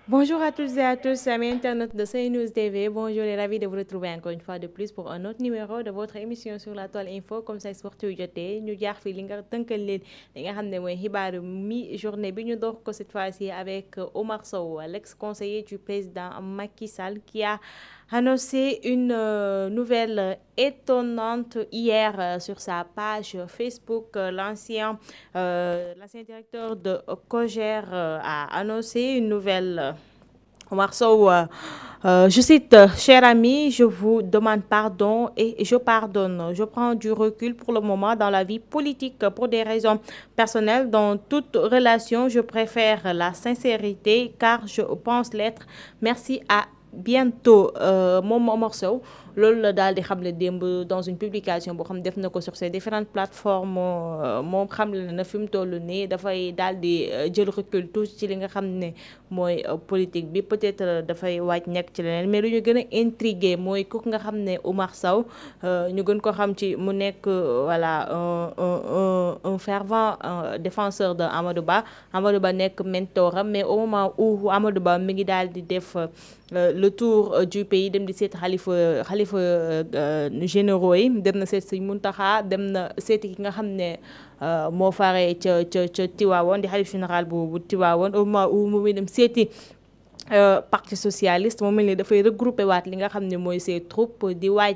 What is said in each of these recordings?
Bonjour à toutes et à tous, amis internautes de CNews TV. Bonjour et ravi de vous retrouver encore une fois de plus pour un autre numéro de votre émission sur la Toile Info. Comme ça, waxtu wi jotee ñu jaar fi li nga tënkal leen li nga xam ne mooy xibaaru mi-journée bi ñu door ko cette fois-ci avec Omar Sow, l'ex-conseiller du président Macky Sall, qui a annoncé une nouvelle étonnante hier sur sa page Facebook. L'ancien directeur de Coger a annoncé une nouvelle. Omar Sow, je cite, cher ami, je vous demande pardon et je pardonne. Je prends du recul pour le moment dans la vie politique pour des raisons personnelles. Dans toute relation, je préfère la sincérité car je pense l'être. Merci à bientôt. Moom Omar Sow loolu la daal di xamle démb dans une publication boo xam def na ko sur ces différentes plateformes. Moom xamle na fi mu toll nii dafay daal di jël recul tuuti ci li nga xam ne mooy politique bi, peut-être dafay waaj nekk ci leneen. Mais lu ñu gën a intrigué mooy ku nga xam ne Omar Sow ñu gën ko xam ci mu nekk voilà un fervent défenseur de Amadou Ba. Amadou Ba nekk mentoram, mais au moment où Amadou Ba mi ngi daal di def le tour du pays, dem di seet xalifa généraux yi, dem na seet Sëñ Muntaxa, dem na seeti ki nga xam ne moo faree ca Tiwaawoon di xalif général bu Tiwaawoon. Au moment où mu dem seeti parti socialiste, mu mel ni dafay regroupé waat li nga xam ne mooy ses troupes di waaj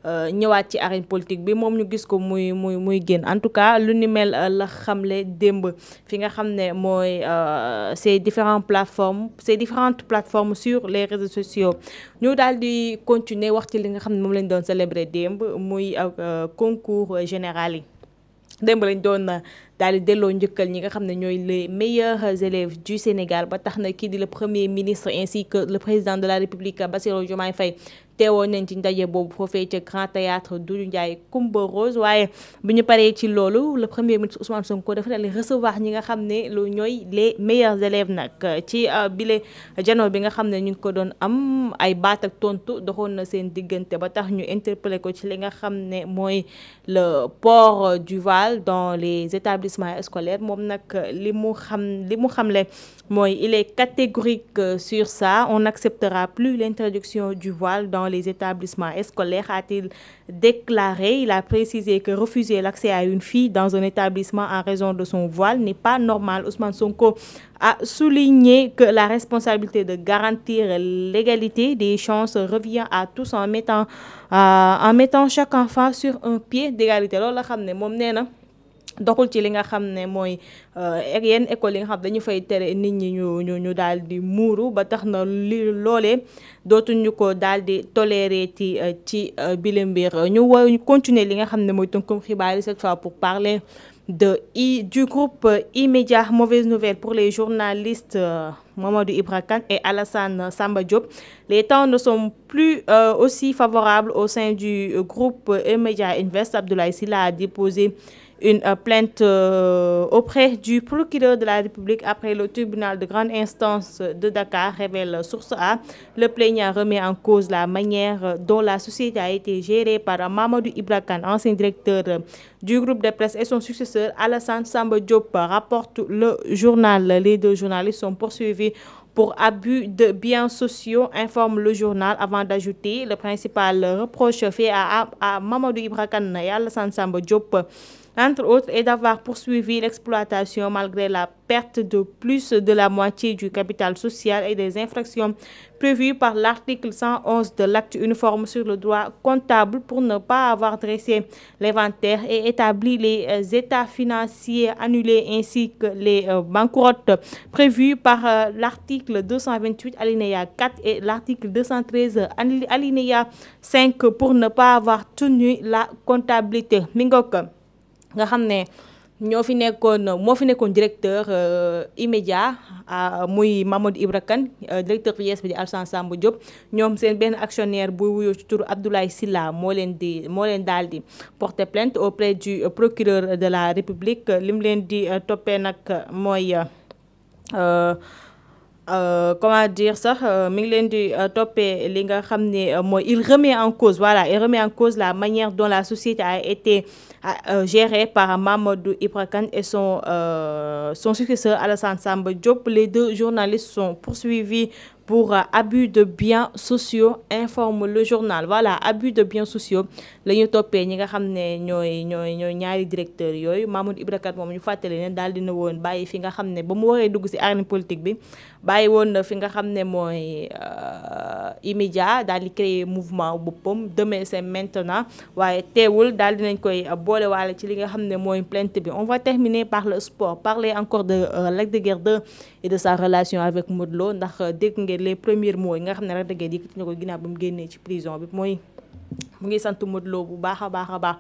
ñëwaat ci arène politique bi. Moom ñu gis ko muy génn. En tout cas lu ni mel la xamle démb fi nga xam ne mooy ces différentes plateformes sur les réseaux sociaux. ñu daal di continuer wax ci li nga xam ne moom lañ doon célébrer démb muy concours général yi. démb lañ doon daal di delloo njëkkal ñi nga xam ne ñooy les meilleurs élèves du Sénégal, ba tax na kii di le premier ministre ainsi que le président de la République Bassirou Diomaye Faye teewoon nañ ci ndaje boobu foofee ca Grand Théâtre Doudou Ndiaye Coumba Rose. Waaye bu ñu paree ci loolu, le premier ministre Ousmane Sonko dafa daal di recevoir ñi nga xam ne lu ñooy les meilleurs élèves nag ci bile janoo bi nga xam ne ñu ngi ko doon am. Ay baat ak tontu doxoon na seen diggante ba tax ñu interpellé ko ci li nga xam ne mooy le port du voile dans les établissements scolaires. Moom nag li mu xamle mooy il est catégorique sur ça. On n'acceptera plus l'introduction du voile dans les établissements scolaires, a-t-il déclaré. Il a précisé que refuser l'accès à une fille dans un établissement en raison de son voile n'est pas normal. Ousmane Sonko a souligné que la responsabilité de garantir l'égalité des chances revient à tous en mettant chaque enfant sur un pied d'égalité. Loolu la xam ne moom nee na doxul ci li nga xam ne mooy yenn école yi nga xam dañu fay tere nit ñi ñu daal di muuru, ba tax na loolee dootuñu ko daal di tolérer ci bile mbir. ñu continuer li nga xam ne mooy tënkum xibaar yi cette fois pour parler du groupe E-Media. Mauvaise nouvelle pour les journalistes Mamadou Ibra Kane et Alassane Samba Diop. Les temps ne sont plus aussi favorables au sein du groupe E-Media Invest. Abdoulaye Sylla a déposé une plainte auprès du procureur de la République après le tribunal de grande instance de Dakar, révèle Source A. Le plaignant remet en cause la manière dont la société a été gérée par Mamadou Ibra Kane, ancien directeur du groupe de presse, et son successeur Alassane Samba Diop, rapporte le journal. Les deux journalistes sont poursuivis pour abus de biens sociaux, informe le journal, avant d'ajouter le principal reproche fait à Mamadou Ibra Kane et Alassane Samba Diop, entre autres, est d'avoir poursuivi l'exploitation malgré la perte de plus de la moitié du capital social et des infractions prévues par l'article 111 de l'acte uniforme sur le droit comptable pour ne pas avoir dressé l'inventaire et établi les états financiers annulés ainsi que les banqueroutes prévues par l'article 228 alinéa 4 et l'article 213 alinéa 5 pour ne pas avoir tenu la comptabilité. Mingok nga xam ne moo fi nekkoon directeur immédiat muy Mamadou Ibra Kane, directeur bi di Alassane Samba Diop. ñoom seen benn actionnaire bu wuyoo ci turu Abdoulaye Sylla moo leen daal di porter plainte auprès du procureur de la République. Lim leen di toppee nag mooy comment dire sax mi ngi leen di toppee li nga xam ne mooy il remet en cause, voilà, il remet en cause la manière dont la société a été gérée par Mamadou Ibra Kane et son successeur Alassane Samba Diop. Les deux journalistes sont poursuivis pour abus de biens sociaux, informe le journal. Voilà, abus de biens sociaux la ñu toppee ñi nga xam ne ñooy ñaari directeurs yooyu. Mamadou Ibra Kane moom ñu fàttali ne daal dina woon bàyyi fi nga xam ne ba mu waree dugg ci arène politique bi bàyyi woon na fi nga xam ne mooy immédiat daal di créer mouvement boppam demain c'est maintenant, waaye teewul daal dinañ koy boole waale ci li nga xam ne mooy plainte bi. On va terminer par le sport, parler encore de Lac de Guiers 2 et de sa relation avec Modou Lo, ndax dégg ngeen les premiers mots yi nga xam ne Lac de Guiers yëkkati na ko ginnaaw ba mu génnee ci prison bi, mooy mu ngi sant Modou Lo bu baax a baax.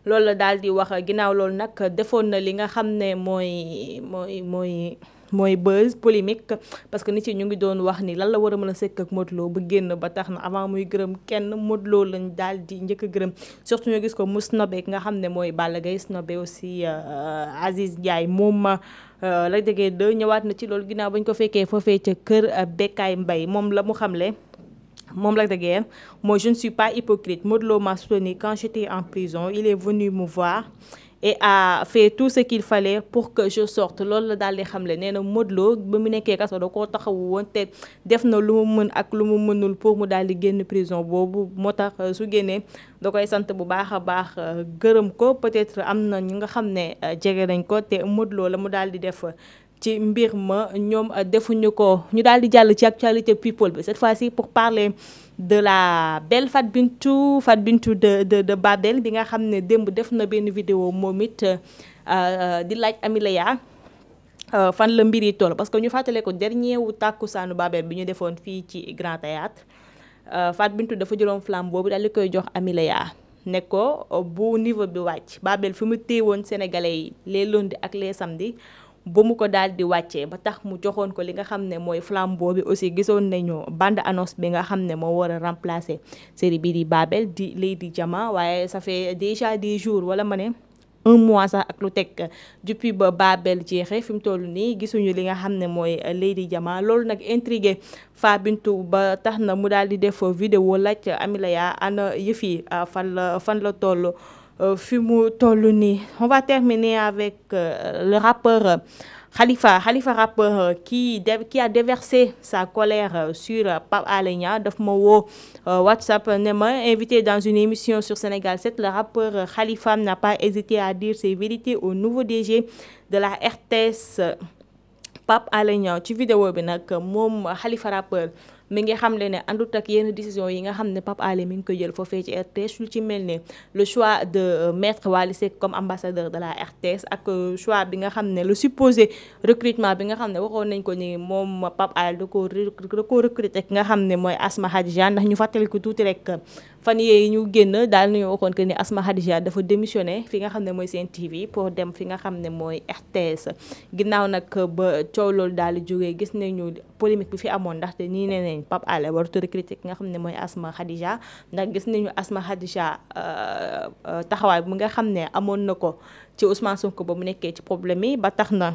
loolu la daal di wax. ginnaaw loolu nag defoon na li nga xam ne mooy buzz polémique, parce que nit yi ñu ngi doon wax ni lan la war a mën a sekk ak Modou Lo ba génn, ba tax na avant muy gërëm kenn Modou Lo lañ daal di njëkk a gërëm. surtout ñu gis ko mu snobé nga xam ne mooy Balla Gaye, snobé aussi Aziz Ndiaye. moom Lac de Guiers 2 ñëwaat na ci loolu ginnaaw bañ ko fekkee foofee ca kër Bécaye Mbaye. moom la mu xamle moom Lac de Guiers mooy je ne suis pas hypocrite. Modou Lo m'a soutenu quand j'étais en prison, il est venu me voir et a fait tout ce qu'il fallait pour que je sorte. loolu la daal di xamle. nee na Modou Lo ba mu nekkee kaso da koo taxawu woon te def na lu mu mën ak lu mu mënul pour mu daal di génn prison boobu. moo tax su génnee da koy sant bu baax a baax, gërëm ko. peut-être am na ñu nga xam ne jege nañ ko te Modou Lo la mu daal di def ci mbir ma ñoom defuñu ko. ñu daal di jàll ci actualité people bi cette fois-ci pour parler de la belle Fat Bintou de Babel bi nga xam ne démb def na benn vidéo moom it di laaj Amileya fan la mbir yi toll, parce que ñu fàttale ko dernier wu tàkkusaanu Babel bi ñu defoon fii ci Grand Théâtre. Fat Bintou dafa jëloon flamme boobu daal di koy jox Amileya ne ko bu niveau bi wàcc. Babel fi mu téewoon sénégalais yi les lundis ak les samedis ba mu ko daal di wàccee, ba tax mu joxoon ko li nga xam ne mooy flambeau bi. aussi gisoon nañu bande annonce bi nga xam ne moo war a remplacer série bii di Babel di Lady Diama, waaye ça fait déjà des jours wala ma ne un mois sax ak lu teg depuis ba Babel jeexee. fi mu toll nii gisuñu li nga xam ne mooy Lady Diama. loolu nag intrigué Fat Bintou ba tax na mu daal di def vidéo laaj Amileya ana yëf yi fan la toll fi mu toll nii. On va terminer avec le rappeur Khalifa rappeur qui a déversé sa colère sur Pape Alé Niang. daf ma woo WhatsApp ne ma invité dans une émission sur Sénégal 7. le rappeur Khalifa n'a pas hésité à dire ses vérités au nouveau DG de la RTS Pape Alé Niang. ci vidéo bi nag moom Khalifa rappeur mi ngi xamle ne àndut ak yenn décision yi nga xam ne Pape Alé mi ngi ko jël foofee ci RTS, lu ci mel ne le choix de mettre Wally Seck comme ambassadeur de la RTS ak choix bi nga xam ne le supposé recrutement bi nga xam ne waxoon nañ ko ni moom Pape Alé da koo recruter ki nga xam ne mooy Asma Khadija. ndax ñu fàttali ko tuuti rek fan yee ñu génn daal nañu waxoon que ni Asma Khadija dafa démissionné fi nga xam ne mooy Sen TV pour dem fi nga xam ne mooy RTS. ginnaaw nag ba coow loolu daal di jógee gis nañu polémique bi fi amoon, ndaxte nii nee nañ Pape Alé warut a recruter ki nga xam ne mooy Asma Khadija, ndax gis nañu Asma Khadija taxawaay bu nga xam ne amoon na ko ci Ousmane Sonko ba mu nekkee ci problème yi, ba tax na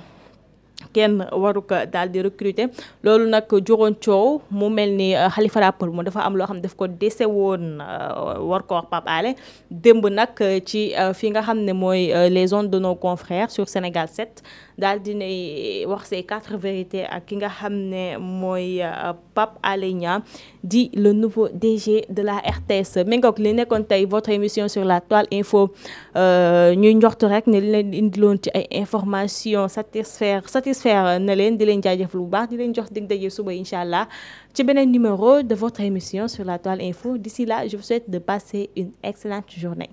kenn waru ko daal di recruter. loolu nag juróon coow mu mel ni Khalifa rappeur mu dafa am loo xam ne daf ko dese woon war ko wax Pape Alé démb nag ci fi nga xam ne mooy les ondes de nos confrères sur Sénégal 7 daal dinay wax ses 4 vérités ak ki nga xam ne mooy Pape Alé Niang di le nouveau DG de la RTS. méngoog li nekkoon tey votre émission sur la toile info, ñuy njoxtu rek ne li leen indiloon ci ay information satisfaire na leen, di leen jaajëfal bu baax, di leen jox dig daje suba incha allah ci beneen numéro de votre émission sur la toile info. d'ici là je vous souhaite de passer une excellente journée.